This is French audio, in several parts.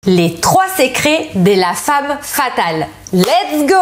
Les 3 secrets de la femme fatale. Let's go!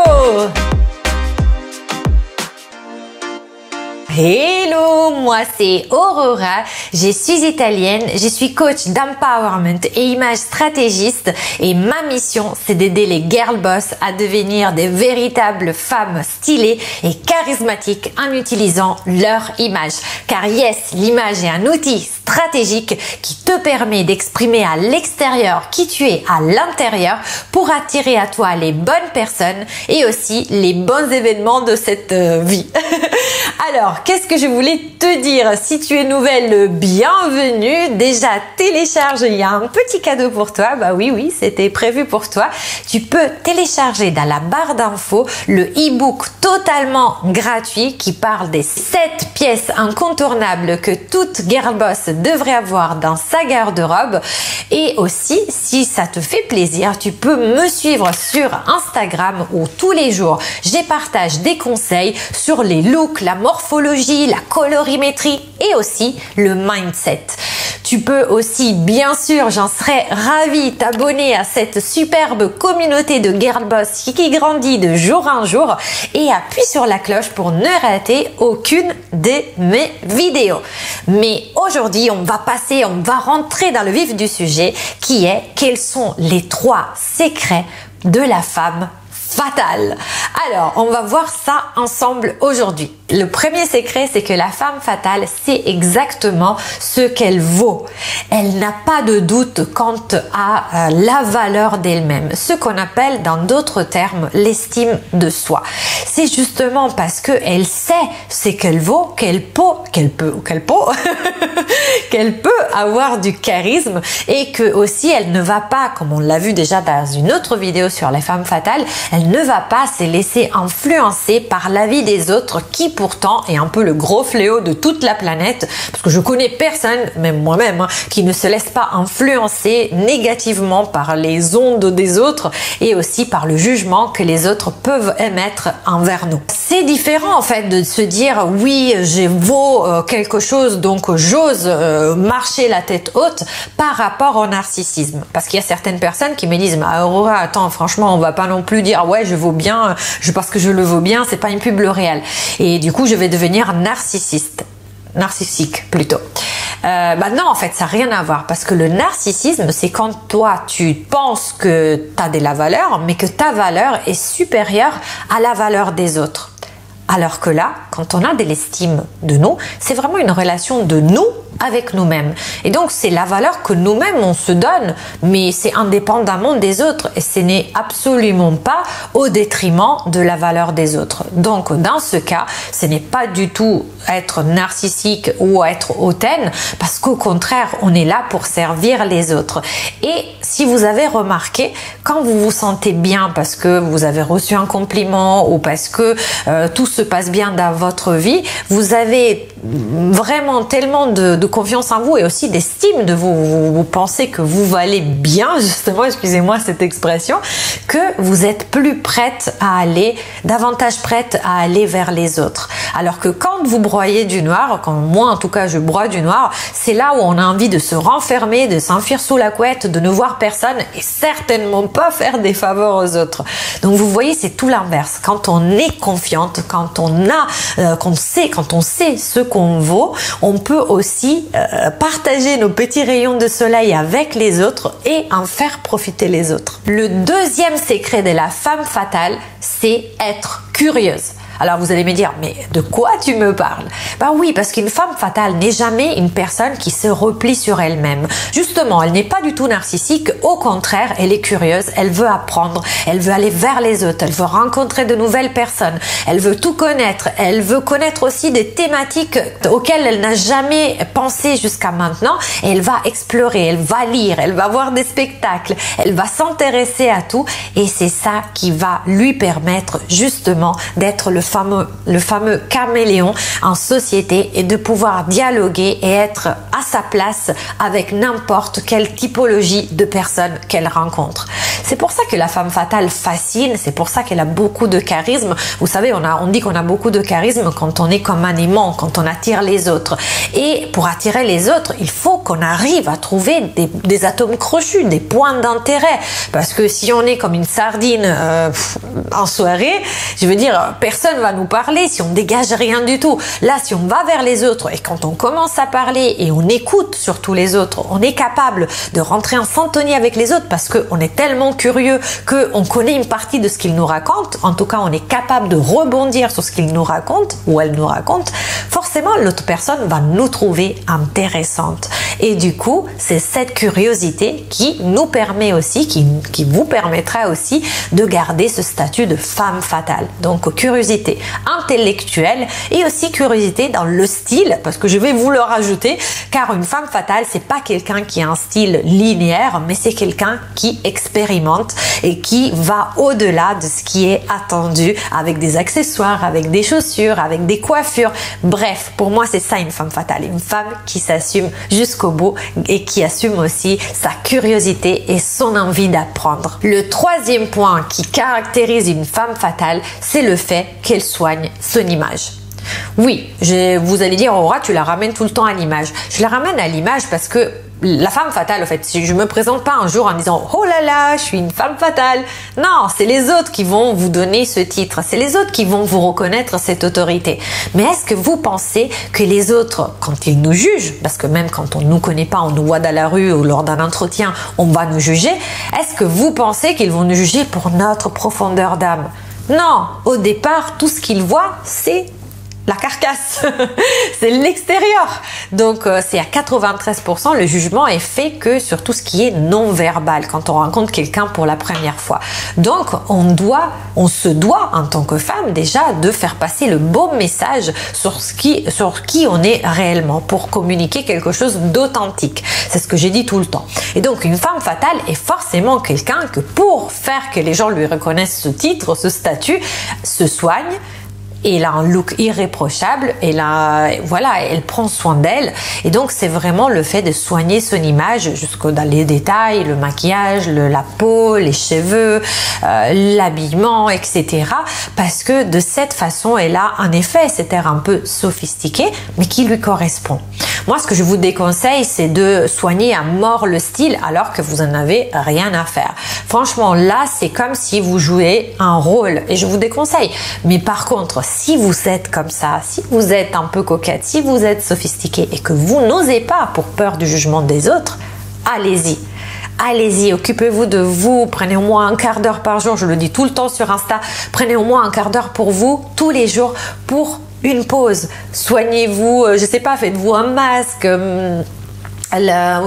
Hello, moi c'est Aurora, je suis italienne, je suis coach d'empowerment et image stratégiste et ma mission c'est d'aider les girl boss à devenir des véritables femmes stylées et charismatiques en utilisant leur image. Car yes, l'image est un outil stratégique qui te permet d'exprimer à l'extérieur qui tu es à l'intérieur pour attirer à toi les bonnes personnes et aussi les bons événements de cette vie. Alors, qu'est-ce que je voulais te dire? Si tu es nouvelle, bienvenue. Déjà, télécharge, il y a un petit cadeau pour toi. Bah oui, c'était prévu pour toi. Tu peux télécharger dans la barre d'infos le e-book totalement gratuit qui parle des 7 pièces incontournables que toute girl boss devrait avoir dans sa garde-robe. Et aussi, si ça te fait plaisir, tu peux me suivre sur Instagram où tous les jours, je partage des conseils sur les looks, la morphologie, la colorimétrie et aussi le mindset. Tu peux aussi, bien sûr, j'en serais ravie, t'abonner à cette superbe communauté de girl boss qui grandit de jour en jour et appuie sur la cloche pour ne rater aucune de mes vidéos. Mais aujourd'hui, on va rentrer dans le vif du sujet qui est quels sont les 3 secrets de la femme fatale. Alors, on va voir ça ensemble aujourd'hui. Le premier secret, c'est que la femme fatale sait exactement ce qu'elle vaut. Elle n'a pas de doute quant à la valeur d'elle-même, ce qu'on appelle dans d'autres termes l'estime de soi. C'est justement parce qu'elle sait ce qu'elle vaut qu'elle peut avoir du charisme et que aussi elle ne va pas, comme on l'a vu déjà dans une autre vidéo sur les femmes fatales, elle ne va pas se laisser influencer par l'avis des autres qui pourtant est un peu le gros fléau de toute la planète parce que je connais personne, même moi-même, qui ne se laisse pas influencer négativement par les ondes des autres et aussi par le jugement que les autres peuvent émettre envers nous. C'est différent en fait de se dire oui, je vaux quelque chose donc j'ose marcher la tête haute par rapport au narcissisme. Parce qu'il y a certaines personnes qui me disent Aurora, attends, franchement, on va pas non plus dire ouais, je vaux bien, parce que je le vaux bien, c'est pas une pub L'Oréal. Et du coup, je vais devenir narcissique plutôt. Non, en fait, ça n'a rien à voir parce que le narcissisme, c'est quand toi, tu penses que tu as de la valeur, mais que ta valeur est supérieure à la valeur des autres. Alors que là, quand on a de l'estime de nous, c'est vraiment une relation de nous avec nous-mêmes. Et donc, c'est la valeur que nous-mêmes, on se donne, mais c'est indépendamment des autres. Et ce n'est absolument pas au détriment de la valeur des autres. Donc, dans ce cas, ce n'est pas du tout être narcissique ou être hautaine, parce qu'au contraire, on est là pour servir les autres. Et si vous avez remarqué, quand vous vous sentez bien parce que vous avez reçu un compliment ou parce que tout se passe bien dans votre vie, vous avez vraiment tellement de confiance en vous et aussi d'estime de vous. Vous pensez que vous valez bien, justement, excusez-moi cette expression, que vous êtes plus prête à aller, davantage prête à aller vers les autres. Alors que quand vous broyez du noir, quand moi en tout cas je broie du noir, c'est là où on a envie de se renfermer, de s'enfuir sous la couette, de ne voir personne et certainement pas faire des faveurs aux autres. Donc vous voyez, c'est tout l'inverse. Quand on est confiante, quand on sait ce qu'on vaut, on peut aussi partager nos petits rayons de soleil avec les autres et en faire profiter les autres. Le deuxième secret de la femme fatale, c'est être curieuse. Alors vous allez me dire, mais de quoi tu me parles? Ben oui, parce qu'une femme fatale n'est jamais une personne qui se replie sur elle-même. Justement, elle n'est pas du tout narcissique, au contraire, elle est curieuse, elle veut apprendre, elle veut aller vers les autres, elle veut rencontrer de nouvelles personnes, elle veut tout connaître, elle veut connaître aussi des thématiques auxquelles elle n'a jamais pensé jusqu'à maintenant et elle va explorer, elle va lire, elle va voir des spectacles, elle va s'intéresser à tout et c'est ça qui va lui permettre justement d'être le le fameux caméléon en société et de pouvoir dialoguer et être à sa place avec n'importe quelle typologie de personnes qu'elle rencontre. C'est pour ça que la femme fatale fascine, c'est pour ça qu'elle a beaucoup de charisme. Vous savez, on dit qu'on a beaucoup de charisme quand on est comme un aimant, quand on attire les autres. Et pour attirer les autres, il faut qu'on arrive à trouver des atomes crochus, des points d'intérêt. Parce que si on est comme une sardine en soirée, je veux dire, personne va nous parler si on dégage rien du tout. Là, si on va vers les autres et quand on commence à parler et on écoute surtout les autres, on est capable de rentrer en syntonie avec les autres parce qu'on est tellement curieux qu'on connaît une partie de ce qu'ils nous racontent. En tout cas, on est capable de rebondir sur ce qu'ils nous racontent ou elles nous racontent. Forcément, l'autre personne va nous trouver intéressante. Et du coup, c'est cette curiosité qui nous permet aussi, qui vous permettra aussi de garder ce statut de femme fatale. Donc, curiosité intellectuelle et aussi curiosité dans le style, parce que je vais vous le rajouter, car une femme fatale, c'est pas quelqu'un qui a un style linéaire, mais c'est quelqu'un qui expérimente et qui va au-delà de ce qui est attendu avec des accessoires, avec des chaussures, avec des coiffures. Bref, pour moi, c'est ça une femme fatale. Une femme qui s'assume jusqu'au bout et qui assume aussi sa curiosité et son envie d'apprendre. Le troisième point qui caractérise une femme fatale, c'est le fait qu'elle soigne son image. Oui, vous allez dire, Aura, tu la ramènes tout le temps à l'image. Je la ramène à l'image parce que la femme fatale, en fait, si je me présente pas un jour en disant « Oh là là, je suis une femme fatale », non, c'est les autres qui vont vous donner ce titre, c'est les autres qui vont vous reconnaître cette autorité. Mais est-ce que vous pensez que les autres, quand ils nous jugent, parce que même quand on ne nous connaît pas, on nous voit dans la rue ou lors d'un entretien, on va nous juger, est-ce que vous pensez qu'ils vont nous juger pour notre profondeur d'âme? Non, au départ, tout ce qu'ils voient, c'est la carcasse, c'est l'extérieur. Donc c'est à 93%, le jugement est fait que sur tout ce qui est non-verbal quand on rencontre quelqu'un pour la première fois. Donc on se doit en tant que femme déjà de faire passer le bon message sur qui on est réellement pour communiquer quelque chose d'authentique. C'est ce que j'ai dit tout le temps. Et donc une femme fatale est forcément quelqu'un que pour faire que les gens lui reconnaissent ce titre, ce statut, se soigne. Et elle a un look irréprochable, elle prend soin d'elle. Et donc, c'est vraiment le fait de soigner son image jusqu'au dans les détails, le maquillage, la peau, les cheveux, l'habillement, etc. Parce que de cette façon, elle a en effet cet air un peu sophistiqué, mais qui lui correspond. Moi, ce que je vous déconseille, c'est de soigner à mort le style alors que vous en avez rien à faire. Franchement, là, c'est comme si vous jouez un rôle et je vous déconseille. Mais par contre, si vous êtes comme ça, si vous êtes un peu coquette, si vous êtes sophistiqué et que vous n'osez pas pour peur du jugement des autres, allez-y. Allez-y, occupez-vous de vous, prenez au moins un quart d'heure par jour, je le dis tout le temps sur Insta, prenez au moins un quart d'heure pour vous, tous les jours, pour une pause. Soignez-vous, je sais pas, faites-vous un masque,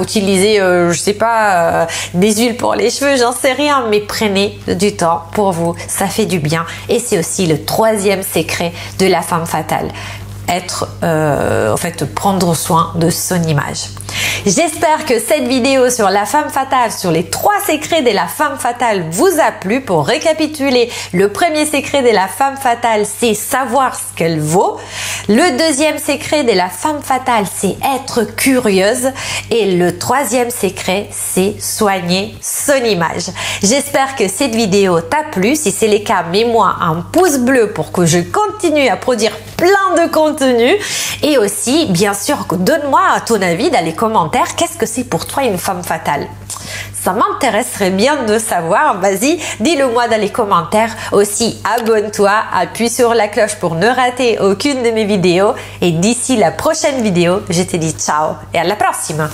utilisez, je sais pas, des huiles pour les cheveux, j'en sais rien, mais prenez du temps pour vous, ça fait du bien. Et c'est aussi le troisième secret de la femme fatale. Prendre soin de son image. J'espère que cette vidéo sur la femme fatale, sur les 3 secrets de la femme fatale vous a plu. Pour récapituler, le premier secret de la femme fatale, c'est savoir ce qu'elle vaut. Le deuxième secret de la femme fatale, c'est être curieuse. Et le troisième secret, c'est soigner son image. J'espère que cette vidéo t'a plu. Si c'est le cas, mets-moi un pouce bleu pour que je continue à produire plein de contenu. Et aussi, bien sûr, donne-moi ton avis dans les commentaires. Qu'est-ce que c'est pour toi une femme fatale? Ça m'intéresserait bien de savoir. Vas-y, dis-le moi dans les commentaires. Aussi, abonne-toi, appuie sur la cloche pour ne rater aucune de mes vidéos. Et d'ici la prochaine vidéo, je te dis ciao et à la prochaine.